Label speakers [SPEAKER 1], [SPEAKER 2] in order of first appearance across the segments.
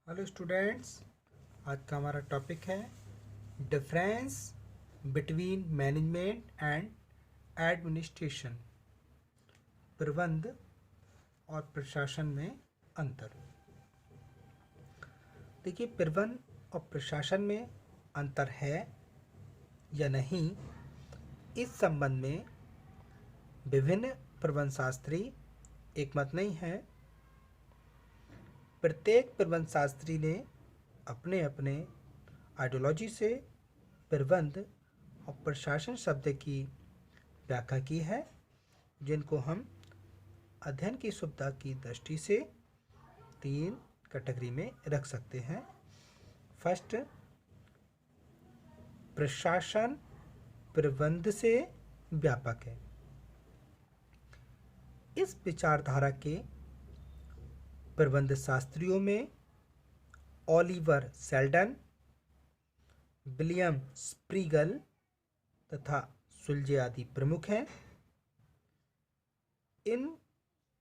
[SPEAKER 1] Hello students, आज का हमारा टॉपिक है difference between management and administration. प्रबंध और प्रशासन में अंतर। देखिए, प्रबंध और प्रशासन में अंतर है या नहीं, इस संबंध में विभिन्न प्रबंध शास्त्री एकमत नहीं है। प्रत्येक प्रबंध शास्त्री ने अपने अपने आइडियोलॉजी से प्रबंध और प्रशासन शब्द की व्याख्या की है, जिनको हम अध्ययन की सुविधा की दृष्टि से 3 कैटेगरी में रख सकते हैं। फर्स्ट, प्रशासन प्रबंध से व्यापक है। इस विचारधारा के प्रबंध शास्त्रियों में ओलिवर सेल्डन, विलियम स्प्रीगल तथा सुलजे आदि प्रमुख हैं। इन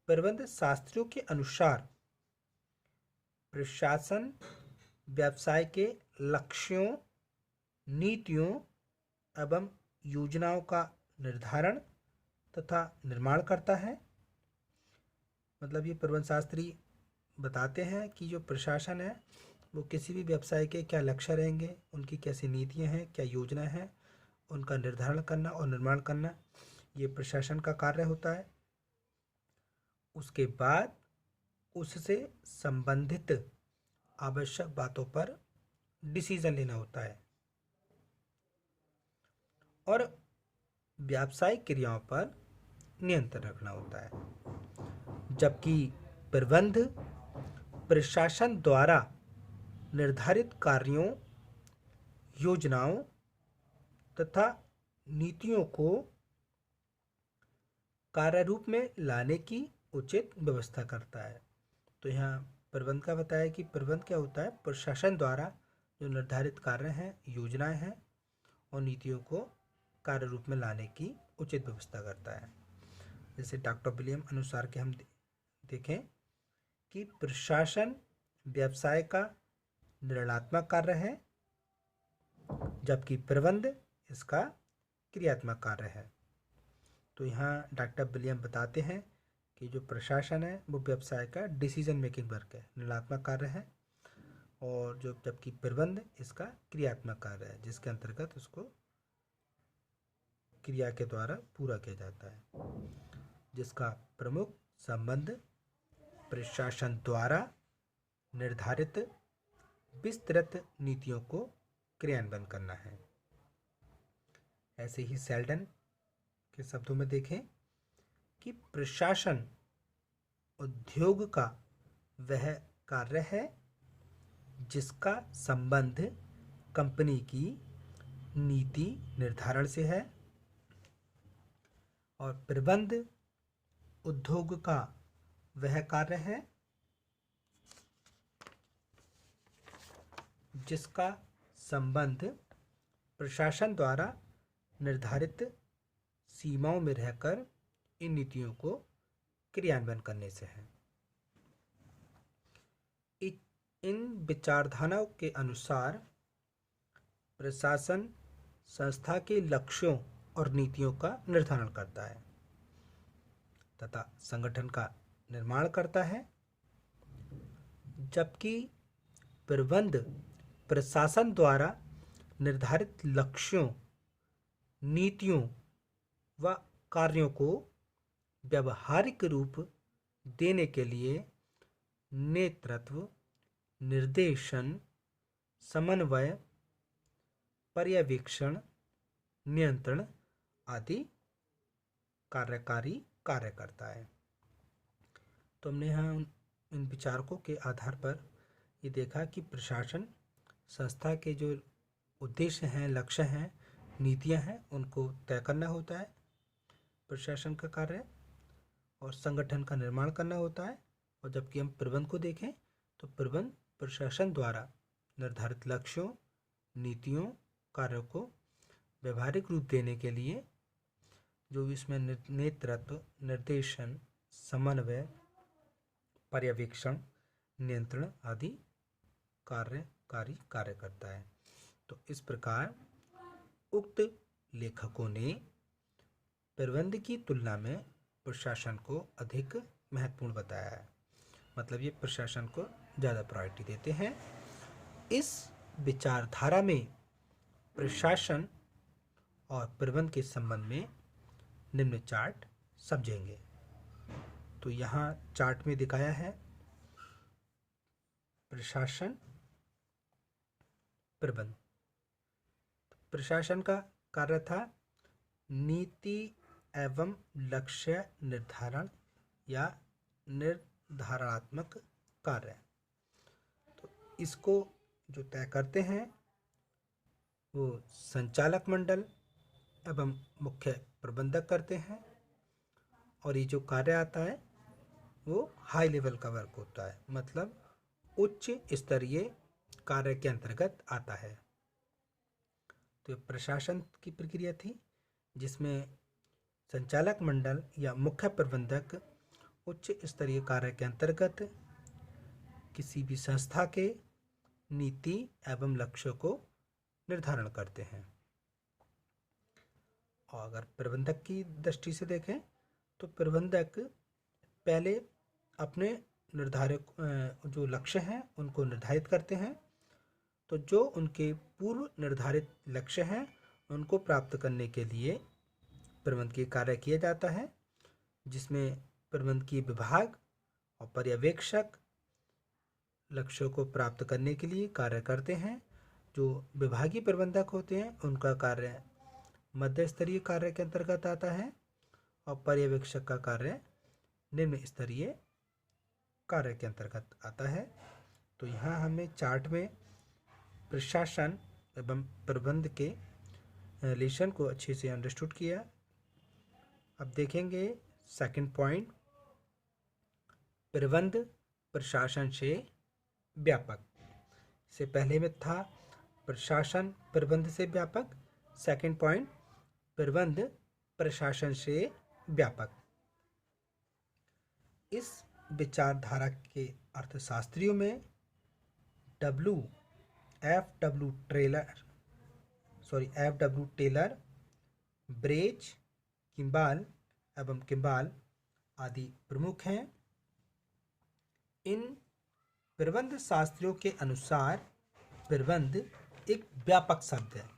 [SPEAKER 1] प्रबंध शास्त्रियों के अनुसार प्रशासन व्यवसाय के लक्ष्यों, नीतियों एवं योजनाओं का निर्धारण तथा निर्माण करता है। मतलब ये प्रबंध शास्त्री बताते हैं कि जो प्रशासन है वो किसी भी व्यवसाय के क्या लक्ष्य रहेंगे, उनकी कैसी नीतियां हैं, क्या योजना है, उनका निर्धारण करना और निर्माण करना ये प्रशासन का कार्य होता है। उसके बाद उससे संबंधित आवश्यक बातों पर डिसीजन लेना होता है और व्यावसायिक क्रियाओं पर नियंत्रण रखना होता है। जबकि प्रबंध प्रशासन द्वारा निर्धारित कार्यों, योजनाओं तथा नीतियों को कार्यरूप में लाने की उचित व्यवस्था करता है। तो यहाँ प्रबंध का बताया कि प्रबंध क्या होता है, प्रशासन द्वारा जो निर्धारित कार्य हैं, योजनाएं हैं और नीतियों को कार्य रूप में लाने की उचित व्यवस्था करता है। जैसे डॉक्टर विलियम अनुसार के हम देखें कि प्रशासन व्यवसाय का निर्णयात्मक कार्य है, जबकि प्रबंध इसका क्रियात्मक कार्य है। तो यहाँ डॉक्टर विलियम बताते हैं कि जो प्रशासन है वो व्यवसाय का डिसीजन मेकिंग वर्क है, निर्णयात्मक कार्य है, और जो जबकि प्रबंध इसका क्रियात्मक कार्य है, जिसके अंतर्गत उसको क्रिया के द्वारा पूरा किया जाता है, जिसका प्रमुख संबंध प्रशासन द्वारा निर्धारित विस्तृत नीतियों को क्रियान्वयन करना है। ऐसे ही सेल्डन के शब्दों में देखें कि प्रशासन उद्योग का वह कार्य है जिसका संबंध कंपनी की नीति निर्धारण से है, और प्रबंध उद्योग का वह कार्य है जिसका संबंध प्रशासन द्वारा निर्धारित सीमाओं में रहकर इन नीतियों को क्रियान्वयन करने से है। इन विचारधाराओं के अनुसार प्रशासन संस्था के लक्ष्यों और नीतियों का निर्धारण करता है तथा संगठन का निर्माण करता है, जबकि प्रबंध प्रशासन द्वारा निर्धारित लक्ष्यों, नीतियों व कार्यों को व्यावहारिक रूप देने के लिए नेतृत्व, निर्देशन, समन्वय, पर्यवेक्षण, नियंत्रण आदि कार्यकारी कार्य करता है। तो हमने यहाँ इन विचारकों के आधार पर ये देखा कि प्रशासन संस्था के जो उद्देश्य हैं, लक्ष्य हैं, नीतियाँ हैं, उनको तय करना होता है प्रशासन का कार्य, और संगठन का निर्माण करना होता है। और जबकि हम प्रबंध को देखें तो प्रबंध प्रशासन द्वारा निर्धारित लक्ष्यों, नीतियों, कार्यों को व्यवहारिक रूप देने के लिए जो इसमें नेतृत्व, निर्देशन, समन्वय, पर्यवेक्षण, नियंत्रण आदि कार्यकारी कार्य करता है। तो इस प्रकार उक्त लेखकों ने प्रबंध की तुलना में प्रशासन को अधिक महत्वपूर्ण बताया है, मतलब ये प्रशासन को ज़्यादा प्रायोरिटी देते हैं। इस विचारधारा में प्रशासन और प्रबंध के संबंध में निम्न चार्ट समझेंगे। तो यहाँ चार्ट में दिखाया है प्रशासन प्रबंध। प्रशासन का कार्य था नीति एवं लक्ष्य निर्धारण या निर्धारणात्मक कार्य। तो इसको जो तय करते हैं वो संचालक मंडल एवं मुख्य प्रबंधक करते हैं, और ये जो कार्य आता है वो हाई लेवल का वर्क होता है, मतलब उच्च स्तरीय कार्य के अंतर्गत आता है। तो ये प्रशासन की प्रक्रिया थी जिसमें संचालक मंडल या मुख्य प्रबंधक उच्च स्तरीय कार्य के अंतर्गत किसी भी संस्था के नीति एवं लक्ष्य को निर्धारण करते हैं। और अगर प्रबंधक की दृष्टि से देखें तो प्रबंधक पहले अपने निर्धारित जो लक्ष्य हैं उनको निर्धारित करते हैं। तो जो उनके पूर्व निर्धारित लक्ष्य हैं उनको प्राप्त करने के लिए प्रबंधकीय कार्य किया जाता है, जिसमें प्रबंधकीय विभाग और पर्यवेक्षक लक्ष्यों को प्राप्त करने के लिए कार्य करते हैं। जो विभागीय प्रबंधक होते हैं उनका कार्य मध्य स्तरीय कार्य के अंतर्गत आता है, और पर्यवेक्षक का कार्य निम्न स्तरीय कार्य के अंतर्गत आता है। तो यहाँ हमें चार्ट में प्रशासन एवं प्रबंध के रिलेशन को अच्छे से अंडरस्टूड किया। अब देखेंगे सेकंड पॉइंट, प्रबंध प्रशासन से व्यापक। इससे पहले में था प्रशासन प्रबंध से व्यापक, सेकंड पॉइंट प्रबंध प्रशासन से व्यापक। इस विचारधारा के अर्थशास्त्रियों में एफ डब्ल्यू टेलर, ब्रेज, किम्बाल आदि प्रमुख हैं। इन प्रबंध शास्त्रियों के अनुसार प्रबंध एक व्यापक शब्द है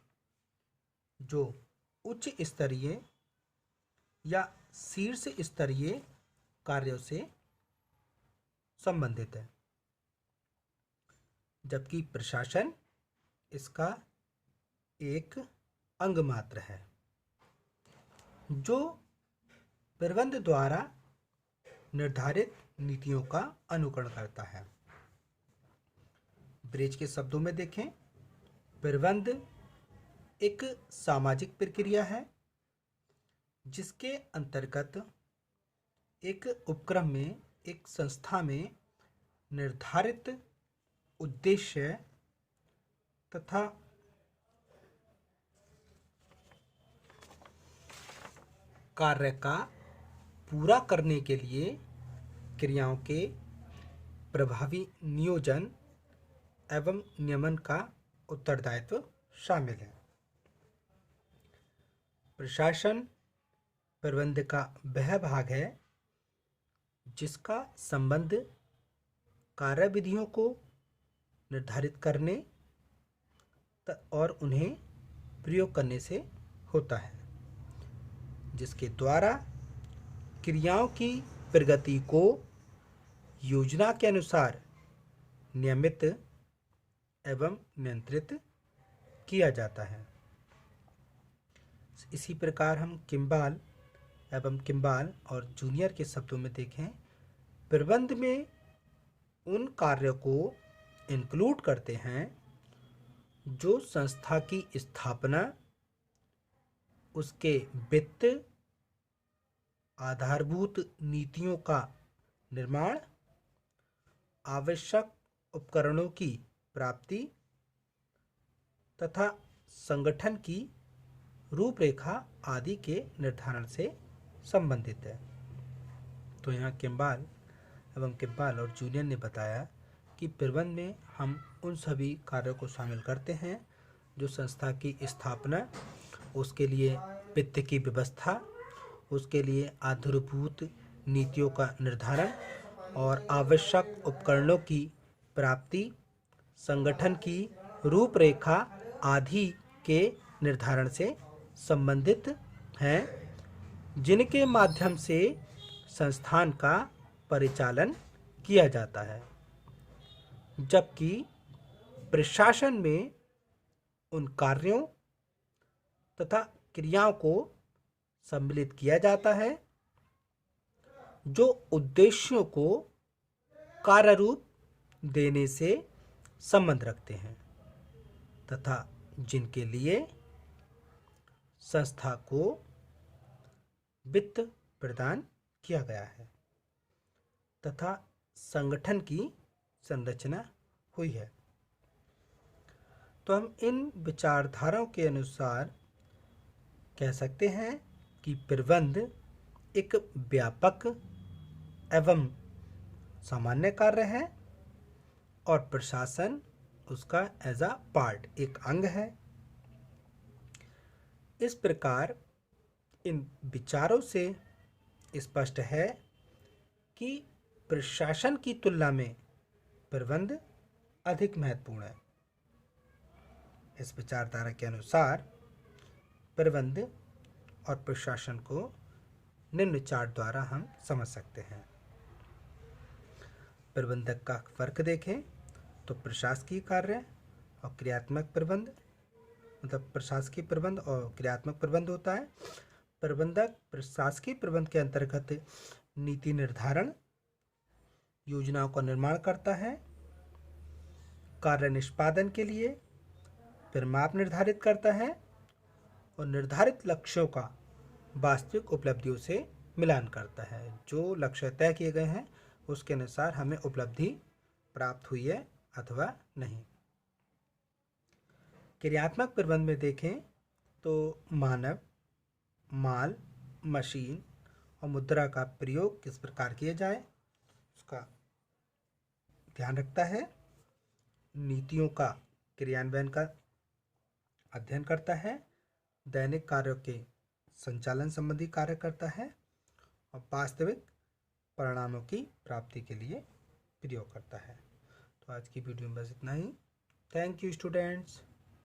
[SPEAKER 1] जो उच्च स्तरीय या शीर्ष स्तरीय कार्यों से संबंधित है, जबकि प्रशासन इसका एक अंग मात्र है जो प्रबंध द्वारा निर्धारित नीतियों का अनुकरण करता है। ब्रेज के शब्दों में देखें, प्रबंध एक सामाजिक प्रक्रिया है जिसके अंतर्गत एक उपक्रम में, एक संस्था में निर्धारित उद्देश्य तथा कार्य का पूरा करने के लिए क्रियाओं के प्रभावी नियोजन एवं नियमन का उत्तरदायित्व शामिल है। प्रशासन प्रबंध का वह भाग है जिसका संबंध कार्यविधियों को निर्धारित करने और उन्हें प्रयोग करने से होता है, जिसके द्वारा क्रियाओं की प्रगति को योजना के अनुसार नियमित एवं नियंत्रित किया जाता है। इसी प्रकार हम किम्बाल और जूनियर के शब्दों में देखें, प्रबंध में उन कार्यों को इंक्लूड करते हैं जो संस्था की स्थापना, उसके वित्त, आधारभूत नीतियों का निर्माण, आवश्यक उपकरणों की प्राप्ति तथा संगठन की रूपरेखा आदि के निर्धारण से संबंधित है। तो यहाँ किम्बाल और जूनियर ने बताया कि प्रबंध में हम उन सभी कार्यों को शामिल करते हैं जो संस्था की स्थापना, उसके लिए वित्त की व्यवस्था, उसके लिए आधारभूत नीतियों का निर्धारण और आवश्यक उपकरणों की प्राप्ति, संगठन की रूपरेखा आदि के निर्धारण से संबंधित हैं, जिनके माध्यम से संस्थान का परिचालन किया जाता है। जबकि प्रशासन में उन कार्यों तथा क्रियाओं को सम्मिलित किया जाता है जो उद्देश्यों को कार्य रूप देने से संबंध रखते हैं तथा जिनके लिए संस्था को वित्त प्रदान किया गया है तथा संगठन की संरचना हुई है। तो हम इन विचारधाराओं के अनुसार कह सकते हैं कि प्रबंध एक व्यापक एवं सामान्य कार्य है और प्रशासन उसका एज अ पार्ट, एक अंग है। इस प्रकार इन विचारों से स्पष्ट है कि प्रशासन की तुलना में प्रबंध अधिक महत्वपूर्ण है। इस विचारधारा के अनुसार प्रबंध और प्रशासन को निम्न चार्ट द्वारा हम समझ सकते हैं। प्रबंधक का फर्क देखें तो प्रशासकीय कार्य और क्रियात्मक प्रबंध, मतलब प्रशासकीय प्रबंध और क्रियात्मक प्रबंध होता है। प्रबंधक प्रशासकीय प्रबंध के अंतर्गत नीति निर्धारण, योजनाओं का निर्माण करता है, कार्य निष्पादन के लिए परिमाप निर्धारित करता है और निर्धारित लक्ष्यों का वास्तविक उपलब्धियों से मिलान करता है। जो लक्ष्य तय किए गए हैं उसके अनुसार हमें उपलब्धि प्राप्त हुई है अथवा नहीं। क्रियात्मक प्रबंध में देखें तो मानव, माल, मशीन और मुद्रा का प्रयोग किस प्रकार किया जाए उसका ध्यान रखता है, नीतियों का क्रियान्वयन का अध्ययन करता है, दैनिक कार्यों के संचालन संबंधी कार्य करता है और वास्तविक परिणामों की प्राप्ति के लिए प्रयोग करता है। तो आज की वीडियो में बस इतना ही। Thank you students.